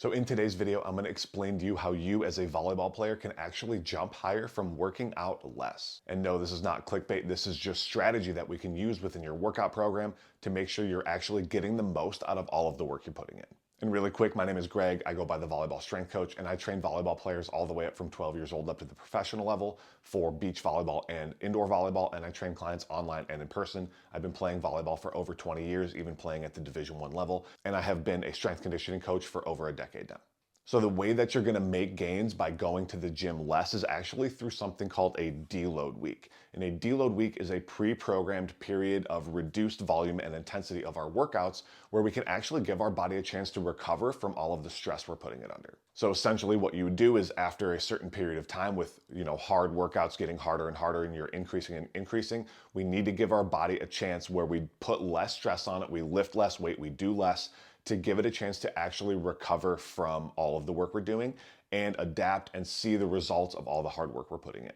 So in today's video, I'm going to explain to you how you as a volleyball player can actually jump higher from working out less. And no, this is not clickbait. This is just strategy that we can use within your workout program to make sure you're actually getting the most out of all of the work you're putting in. And really quick, my name is Greg. I go by the volleyball strength coach, and I train volleyball players all the way up from 12 years old up to the professional level for beach volleyball and indoor volleyball. And I train clients online and in person. I've been playing volleyball for over 20 years, even playing at the Division I level. And I have been a strength conditioning coach for over a decade now. So the way that you're going to make gains by going to the gym less is actually through something called a deload week. And a deload week is a pre-programmed period of reduced volume and intensity of our workouts where we can actually give our body a chance to recover from all of the stress we're putting it under. So essentially what you would do is after a certain period of time with, hard workouts getting harder and harder and you're increasing and increasing, we need to give our body a chance where we put less stress on it, we lift less weight, we do less, to give it a chance to actually recover from all of the work we're doing and adapt and see the results of all the hard work we're putting in.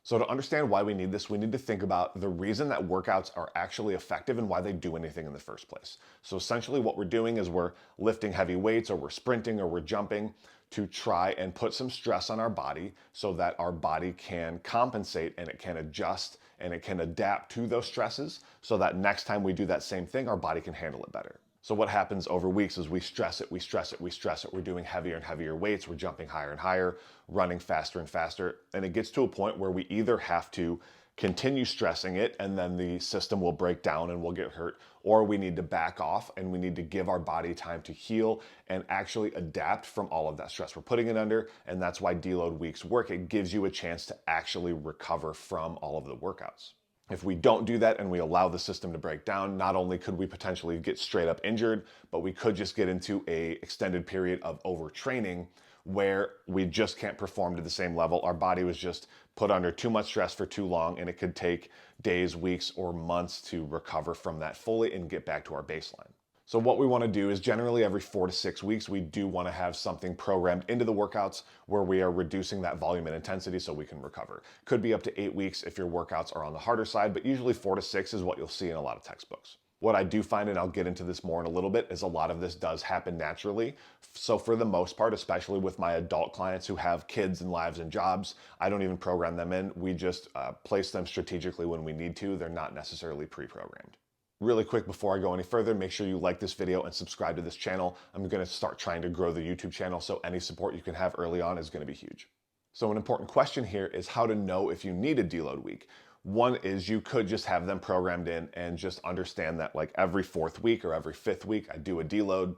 So to understand why we need this, we need to think about the reason that workouts are actually effective and why they do anything in the first place. So essentially what we're doing is we're lifting heavy weights or we're sprinting or we're jumping to try and put some stress on our body so that our body can compensate and it can adjust and it can adapt to those stresses so that next time we do that same thing, our body can handle it better. So what happens over weeks is we stress it, we stress it, we stress it. We're doing heavier and heavier weights. We're jumping higher and higher, running faster and faster. And it gets to a point where we either have to continue stressing it and then the system will break down and we'll get hurt, or we need to back off and we need to give our body time to heal and actually adapt from all of that stress we're putting it under. And that's why deload weeks work. It gives you a chance to actually recover from all of the workouts. If we don't do that and we allow the system to break down, not only could we potentially get straight up injured, but we could just get into an extended period of overtraining where we just can't perform to the same level. Our body was just put under too much stress for too long, and it could take days, weeks, or months to recover from that fully and get back to our baseline. So what we want to do is generally every 4 to 6 weeks, we do want to have something programmed into the workouts where we are reducing that volume and intensity so we can recover. Could be up to 8 weeks if your workouts are on the harder side, but usually 4 to 6 is what you'll see in a lot of textbooks. What I do find, and I'll get into this more in a little bit, is a lot of this does happen naturally. So for the most part, especially with my adult clients who have kids and lives and jobs, I don't even program them in. We just place them strategically when we need to. They're not necessarily pre-programmed. Really quick before I go any further, make sure you like this video and subscribe to this channel. I'm going to start trying to grow the YouTube channel, so any support you can have early on is going to be huge. So an important question here is how to know if you need a deload week. One is you could just have them programmed in and just understand that like every 4th week or every 5th week, I do a deload.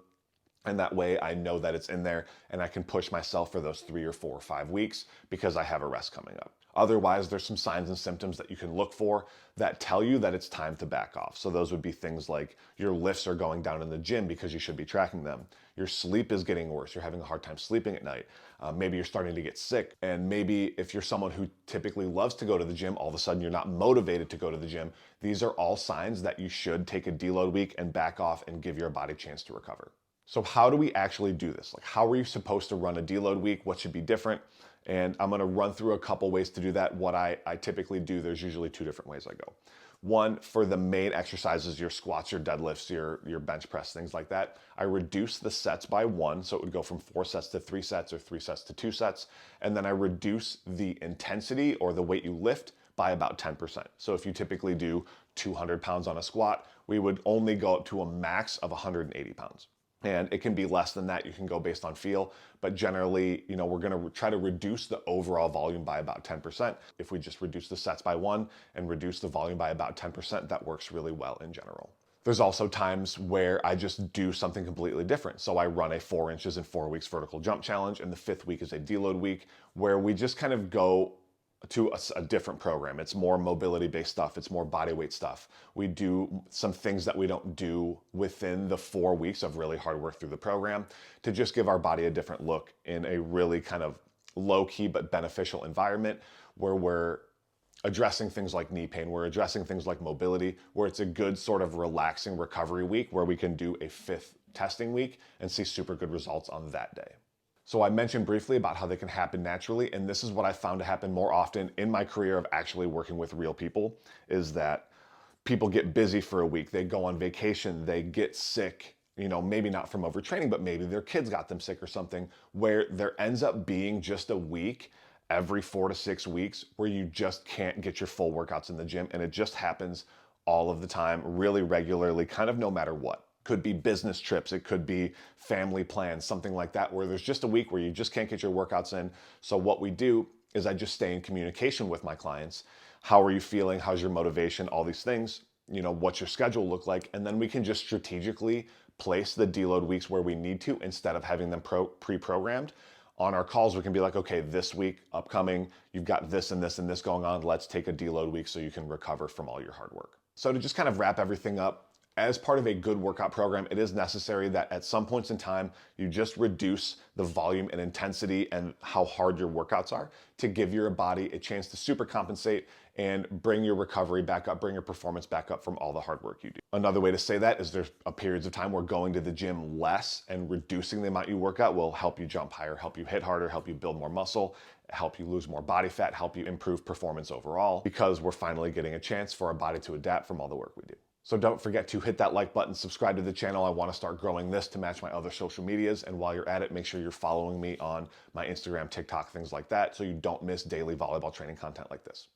And that way I know that it's in there and I can push myself for those 3 or 4 or 5 weeks because I have a rest coming up. Otherwise, there's some signs and symptoms that you can look for that tell you that it's time to back off. So those would be things like your lifts are going down in the gym because you should be tracking them. Your sleep is getting worse. You're having a hard time sleeping at night. Maybe you're starting to get sick. And maybe if you're someone who typically loves to go to the gym, all of a sudden you're not motivated to go to the gym. These are all signs that you should take a deload week and back off and give your body a chance to recover. So how do we actually do this? Like, how are you supposed to run a deload week? What should be different? And I'm going to run through a couple ways to do that. What I typically do, there's usually 2 different ways I go. One, for the main exercises, your squats, your deadlifts, your bench press, things like that, I reduce the sets by 1. So it would go from 4 sets to 3 sets or 3 sets to 2 sets. And then I reduce the intensity or the weight you lift by about 10%. So if you typically do 200 pounds on a squat, we would only go up to a max of 180 pounds. And it can be less than that. You can go based on feel, but generally, we're going to try to reduce the overall volume by about 10%. If we just reduce the sets by 1 and reduce the volume by about 10%, that works really well in general. There's also times where I just do something completely different. So I run a 4 inches in 4 weeks vertical jump challenge, and the 5th week is a deload week where we just kind of go to a different program. It's more mobility based stuff. It's more body weight stuff. We do some things that we don't do within the 4 weeks of really hard work through the program to just give our body a different look in a really kind of low key but beneficial environment where we're addressing things like knee pain, we're addressing things like mobility, where it's a good sort of relaxing recovery week where we can do a 5th testing week and see super good results on that day. So I mentioned briefly about how they can happen naturally, and this is what I found to happen more often in my career of actually working with real people, is that people get busy for a week, they go on vacation, they get sick, maybe not from overtraining, but maybe their kids got them sick or something, where there ends up being just a week every 4 to 6 weeks where you just can't get your full workouts in the gym. And it just happens all of the time, really regularly, kind of no matter what. Could be business trips, it could be family plans, something like that, where there's just a week where you just can't get your workouts in. So what we do is I just stay in communication with my clients. How are you feeling? How's your motivation? All these things. What's your schedule look like? And then we can just strategically place the deload weeks where we need to instead of having them pre-programmed. On our calls, we can be like, okay, this week upcoming, you've got this and this and this going on. Let's take a deload week so you can recover from all your hard work. So to just kind of wrap everything up, as part of a good workout program, it is necessary that at some points in time, you just reduce the volume and intensity and how hard your workouts are to give your body a chance to super compensate and bring your recovery back up, bring your performance back up from all the hard work you do. Another way to say that is there's periods of time where going to the gym less and reducing the amount you work out will help you jump higher, help you hit harder, help you build more muscle, help you lose more body fat, help you improve performance overall, because we're finally getting a chance for our body to adapt from all the work we do. So don't forget to hit that like button, subscribe to the channel. I want to start growing this to match my other social medias. And while you're at it, make sure you're following me on my Instagram, TikTok, things like that, so you don't miss daily volleyball training content like this.